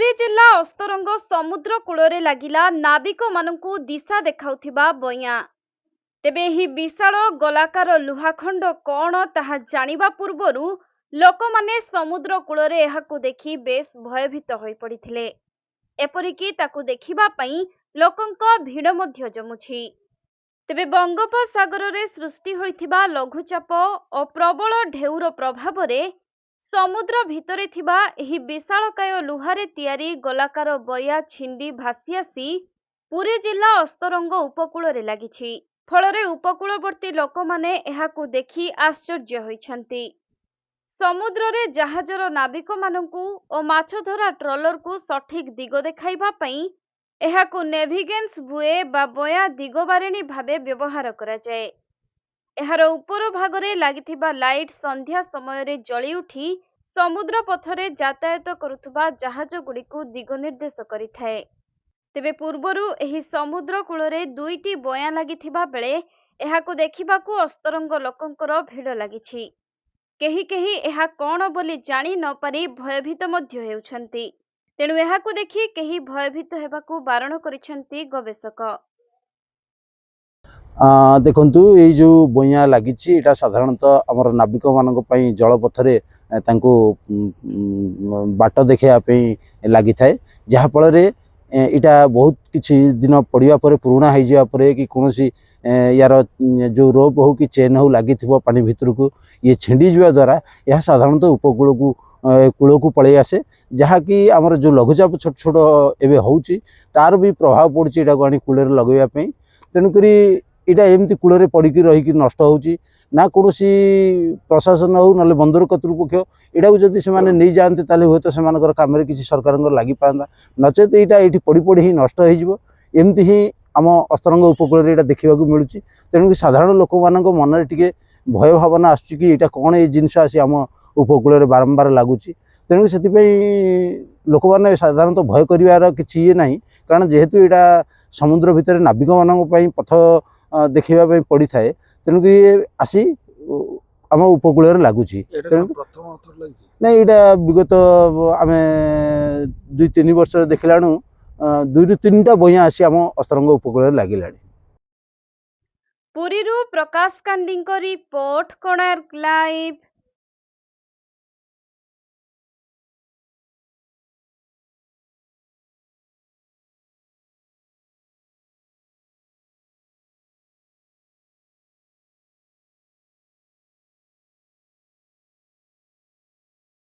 पुरी जिला अस्तरंग समुद्र कूल लगिला नाविक मानू दिशा देखाउथिबा बइया। तेबे ही विशाल गोलाकार लुहाखंड कौन ताहा जानिबा पूर्वरु लोकमाने समुद्र कूल एहाकु देखि बेस भयभीत होई पड़िथिले। एपरिकी ताकु देखिबा पई लोकंक भिड़ मध्य जमुछि। तेबे बंगोपसागर रे सृष्टि होइथिबा लघुचाप और प्रबल ढेउर प्रभाव रे समुद्र भितरे थिबा एही विशालकाय लुहारे तियारी गोलाकार बया छिंडी भासी आसी पुरी जिला अस्तरंग उपकूल रे लागिछि। फलरे उपकूलवर्ती लोकमाने एहाकु देखि आश्चर्य होइछन्ति। समुद्र रे जहाजर नाविक मानंकु ओ माछ धरा ट्रॉलर को सठिक दिग देखाइबा पई एहाकु नेभिगेंस बुए बा बया दिगबारिणी भाबे व्यवहार करा जाए। एहार उपर भागरे लागिथिबा लाइट संध्या समय रे जଳି उठी समुद्र पथरे यातायात करुथुबा जहाज गुड़िकु दिग निर्देश करिथाए। तेबे पूर्वरु एही समुद्र कूलरे दुईटी बया लागिथिबा बेले एहाकु देखिबाकु अस्तरंग लोकंकर भिड़ लागिछि। केही केही एहा कोन बोली जानि न पारि भयभीत मध्य हेउछन्ति। तेणु एहाकु देखि केही भयभीत हेबाकु बारण करिछन्ति गवेषक। देखु ये जो बइया लगी साधारणतः आमर नाविक मान जलपथरे बाट देखापी लगी थाए जहाँफल यहाँ बहुत किसी दिन पड़ा पुराणा हो कि कौन यार जो रोप हो कि चेन हो लगी पानी भितर को ये छिंडी जावा द्वारा यह साधारणतः उपकूल को कूल को पलि आसे जहाँकि आमर जो लघुचाप छोट छोट एवं हो तार भी प्रभाव पड़ी यहाँ आनी कूल लगेवाई। तेणुक इटा एमती कूल पड़ी रही नष्ट होची ना कौन प्रशासन हो ना बंदर कर्तृपक्ष यहाँ जदि से नहीं जाते हे तो से कम किसी सरकार लगी पाता नचेत यहाँ ये पड़ी पड़ी ही नष्ट होमती ही आम अस्तरंग उपकूल यहाँ देखा मिलूँ। तेणुक साधारण लोक मान मन टे भय भावना आसुच्ची कौन ये जिनस आसी आम उपकूल बारंबार लगुच। तेणुक से लोक मैंने साधारणतः भय कर किसी ये ना कारण जेहेतु यहाँ समुद्र भितर नाविक मान पथ देखा पड़ी थाए तेणुक ये आसी आम उपकूल लगुच। ना यहाँ विगत आम 2-3 वर्ष देखलाणु 2-3टा बइया आसी आम अस्तरंग उपकूल लगिला। पुरीरू प्रकाश कांडी रिपोर्ट कोणार्क लाइव।